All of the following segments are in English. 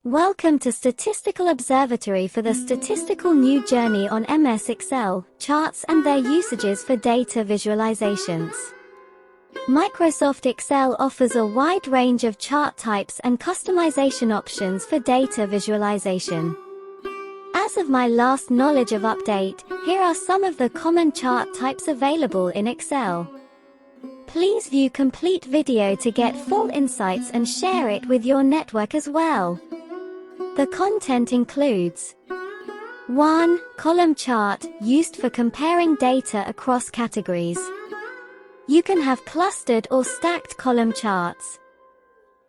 Welcome to Statistical Observatory for the statistical new journey on MS Excel, charts and their usages for data visualizations. Microsoft Excel offers a wide range of chart types and customization options for data visualization. As of my last knowledge of update, here are some of the common chart types available in Excel. Please view complete video to get full insights and share it with your network as well. The content includes 1. Column chart, used for comparing data across categories. You can have clustered or stacked column charts.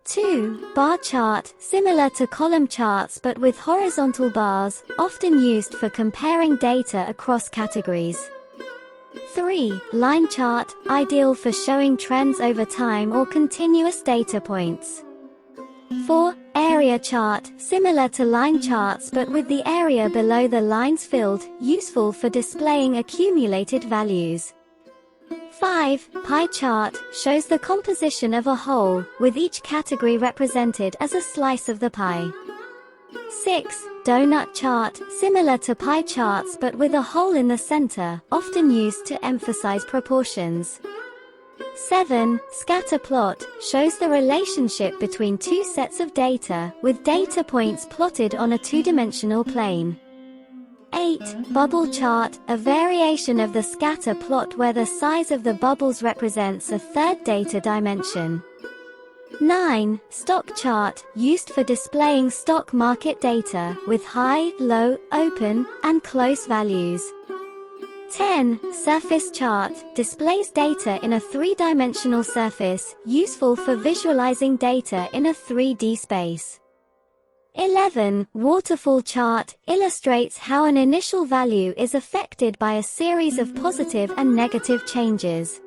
2. Bar chart, similar to column charts but with horizontal bars, often used for comparing data across categories. 3. Line chart, ideal for showing trends over time or continuous data points. 4. Area chart, similar to line charts but with the area below the lines filled, useful for displaying accumulated values. 5. Pie chart, shows the composition of a whole, with each category represented as a slice of the pie. 6. Doughnut chart, similar to pie charts but with a hole in the center, often used to emphasize proportions. 7. Scatter plot, shows the relationship between two sets of data, with data points plotted on a two-dimensional plane. 8. Bubble chart, a variation of the scatter plot where the size of the bubbles represents a third data dimension. 9. Stock chart, used for displaying stock market data, with high, low, open, and close values. 10. Surface chart, displays data in a three-dimensional surface, useful for visualizing data in a 3D space. 11. Waterfall chart, illustrates how an initial value is affected by a series of positive and negative changes.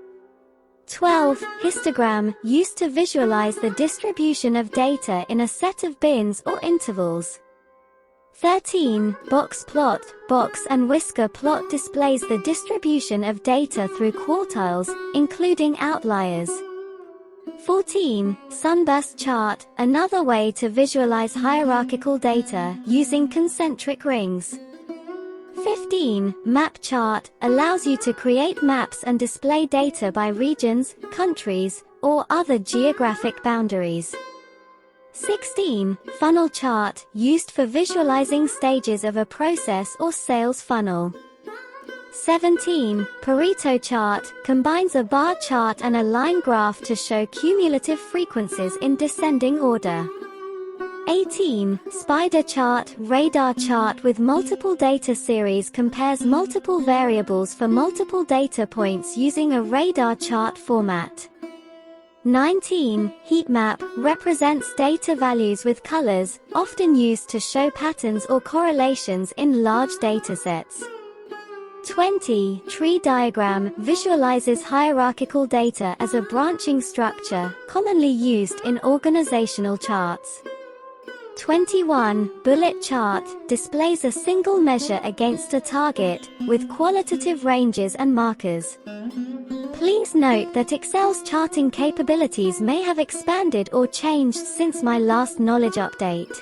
12. Histogram, used to visualize the distribution of data in a set of bins or intervals. 13. Box plot, box and whisker plot displays the distribution of data through quartiles, including outliers. 14. Sunburst chart, another way to visualize hierarchical data, using concentric rings. 15. Map chart, allows you to create maps and display data by regions, countries, or other geographic boundaries. 16. Funnel chart, used for visualizing stages of a process or sales funnel. 17. Pareto chart, combines a bar chart and a line graph to show cumulative frequencies in descending order. 18. Spider chart, radar chart with multiple data series compares multiple variables for multiple data points using a radar chart format. 19. Heat map, represents data values with colors, often used to show patterns or correlations in large datasets. 20. Tree diagram, visualizes hierarchical data as a branching structure, commonly used in organizational charts. 21. Bullet chart, displays a single measure against a target, with qualitative ranges and markers. Please note that Excel's charting capabilities may have expanded or changed since my last knowledge update.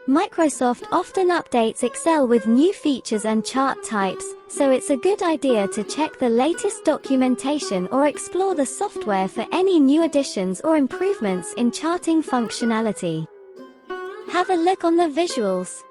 Microsoft often updates Excel with new features and chart types, so it's a good idea to check the latest documentation or explore the software for any new additions or improvements in charting functionality. Have a look on the visuals.